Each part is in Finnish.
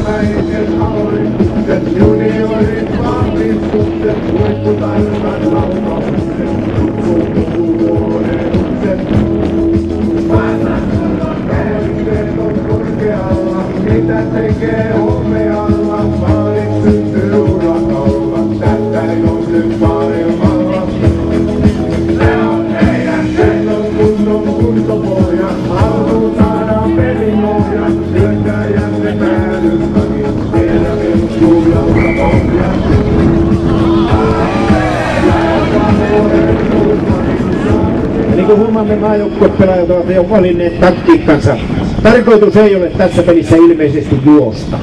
ensimmäisen hallituksen, juniorit vahvistukset, huipputaidon laukaukset, sukupuolennukset. Maailmankerrat on korkealla, mitä tekee homealla, maalit syntyy urakalla, tästä ei nouse maailmalla. Se on teidän kunnon kuntopohja, haluun saadaan pelimohja, hyökkääjänne päädystäkin, siellä vilkkuu jalkapohja. Ja niin kuin huomaamme, maajoukkuepelaajat ovat jo valinneet taktiikkansa. Tarkoitus ei ole tässä pelissä ilmeisesti juosta.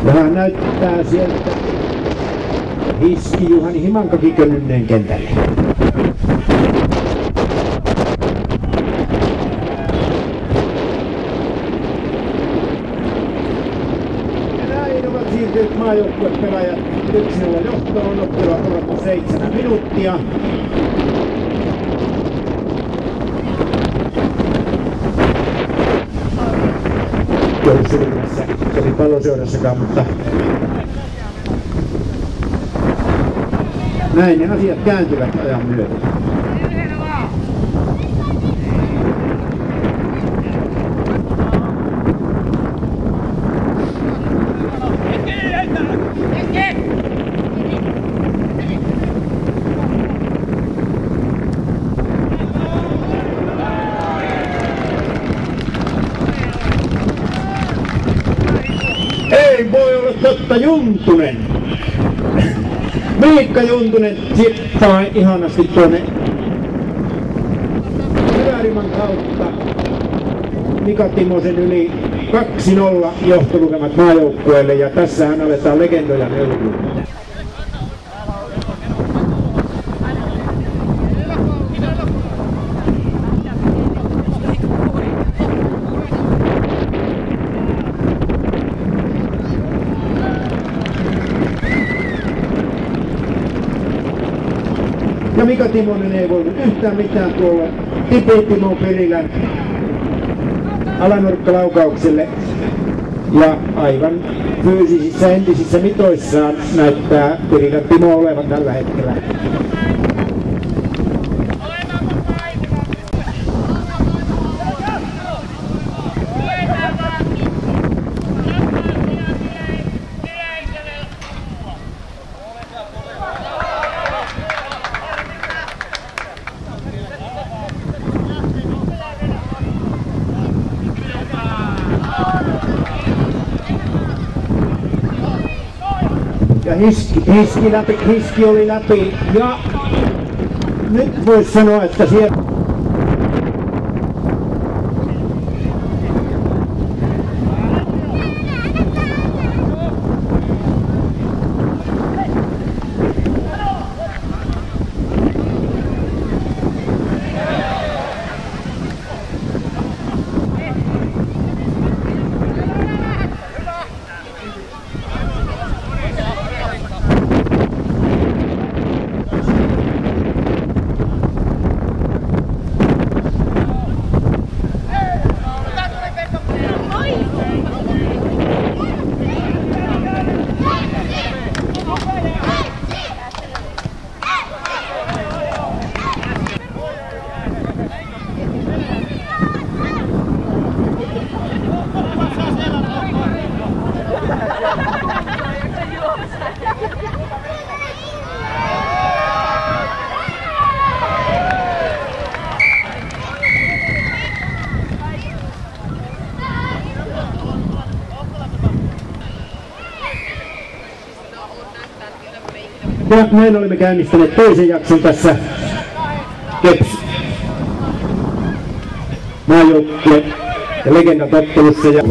Vähän näyttää sieltä Hiski Juhani Himankokin Könnynneen kentälle. Ja näin ovat siirtyneet maajoukkuepelaajat 1-0 johtoon, ottelua korvattu 7 minuuttia. Sylmässä, se oli Paloseurassakaan, mutta näin ne asiat kääntyvät ajan myötä. Ei voi olla totta, Juntunen! Miikka Juntunen sippaa ihanasti tuonne Pyörimän kautta Mika Timosen yli 2-0 johtolukemat maajoukkueelle, ja tässähän aletaan legendoja neuvoa. Ja Mika Timonen ei voinut yhtään mitään tuolla Timo Perilän alanurkkalaukaukselle. Ja aivan fyysisissä entisissä mitoissaan näyttää Perilän Timo olevan tällä hetkellä. Ja Hiski oli läpi, ja nyt voisi sanoa, että siellä Ja näin olemme käynnistäneet toisen jakson tässä Keps maajoukkue ja legendatottelussa. Ja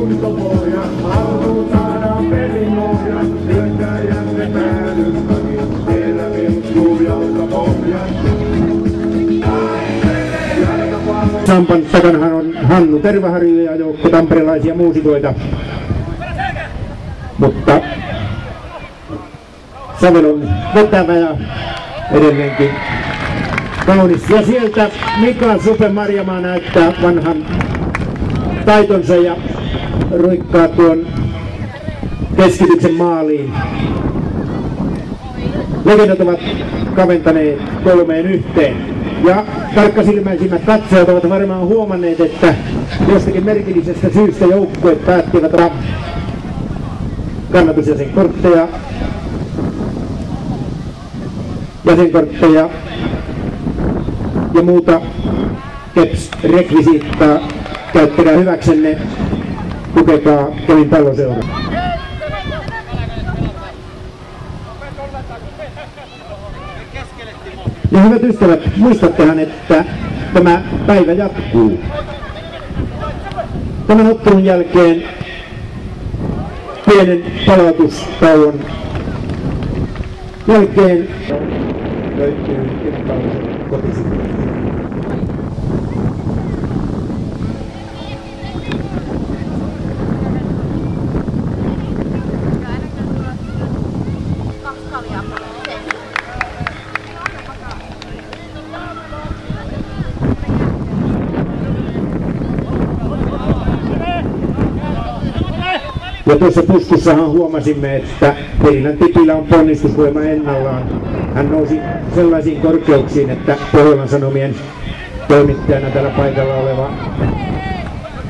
Sampan takanahan on Hannu Tervaharju ja joukko tamperelaisia muusikoita, mutta sävel on vetävä ja edelleenkin kaunis. Ja sieltä Mika Supe-Marjamaa näyttää vanhan taitonsa ja ruikkaa tuon keskityksen maaliin. Legendat ovat kaventaneet 3-1. Ja tarkkasilmäisimmät katsojat ovat varmaan huomanneet, että jostakin merkillisestä syystä joukkueet päättivät kannatusjäsenkortteja, ja muuta Keps-rekvisiittaa. Käyttäkää hyväksenne, tukekaa Kemin Palloseuraa. Ja hyvät ystävät, muistattehan, että tämä päivä jatkuu. Tämän ottelun jälkeen pienen palautustauon jälkeen löytyy Kemin Palloseuran kotisivuilta. Ja tuossa puskussahan huomasimme, että Perilän Tipillä on ponnistusvoima ennallaan. Hän nousi sellaisiin korkeuksiin, että Pohjolan Sanomien toimittajana täällä paikalla oleva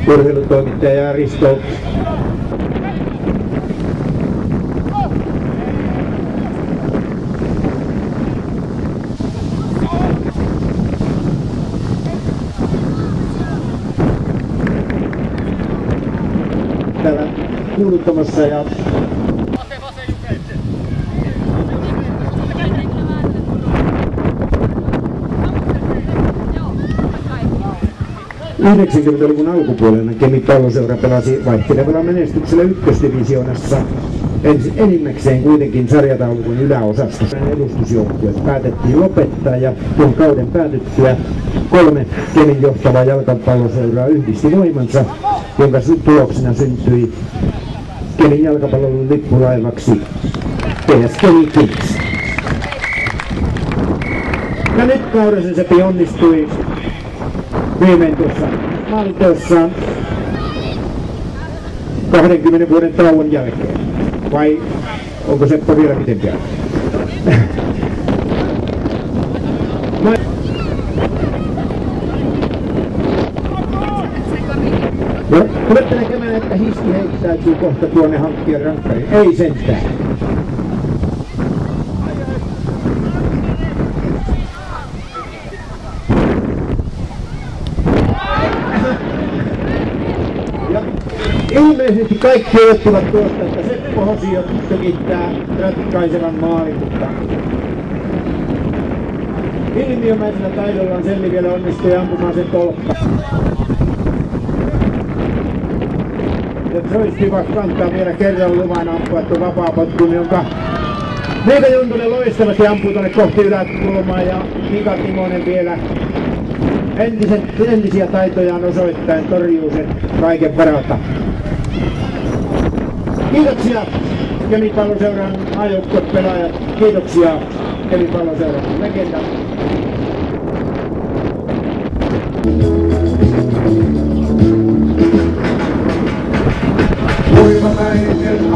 urheilutoimittaja Risto täällä kuuluttamassa ja '90-luvun alkupuolella Kemin Palloseura pelasi vaihtelevalla menestyksellä ykkösdivisioonassa enimmäkseen kuitenkin sarjataulukon yläosasta. Edustusjoukkueet päätettiin lopettaa ja tuon kauden päätyttyä 3 Kemin johtavaa jalkapalloseuraa yhdisti voimansa, jonka tuloksena syntyi Kemin jalkapallon lippulaivaksi PS Kemi Kings. Ja nyt Kaurasen Sepi onnistui viimein tuossa maaliteossaan 20 vuoden tauon jälkeen. Vai onko Seppo vielä mitenkään? No, tulette näkemään, että Hiski heittäytyy kohta tuonne hankkia rankkariin. Ei sentään. Ja ilmeisesti kaikki olettivat tuosta, että Seppo Hosio tökittää ratkaisevan maalin, mutta ilmiömäisellä taidollaan Selli vielä onnistui ampumaan sen tolppa. Ja Troistivak kantaa vielä kerran luvan ampua tuon vapaapotkun, jonka Miika Juntunen loistavasti ampuu tuonne kohti yläkulmaa ja Mika Timonen vielä entisiä taitojaan osoittaen torjuu sen kaiken varalta. Kiitoksia Kemin Palloseuran maajoukkuepelaajat, kiitoksia Kemin Palloseuran legendat. Kuiva päinen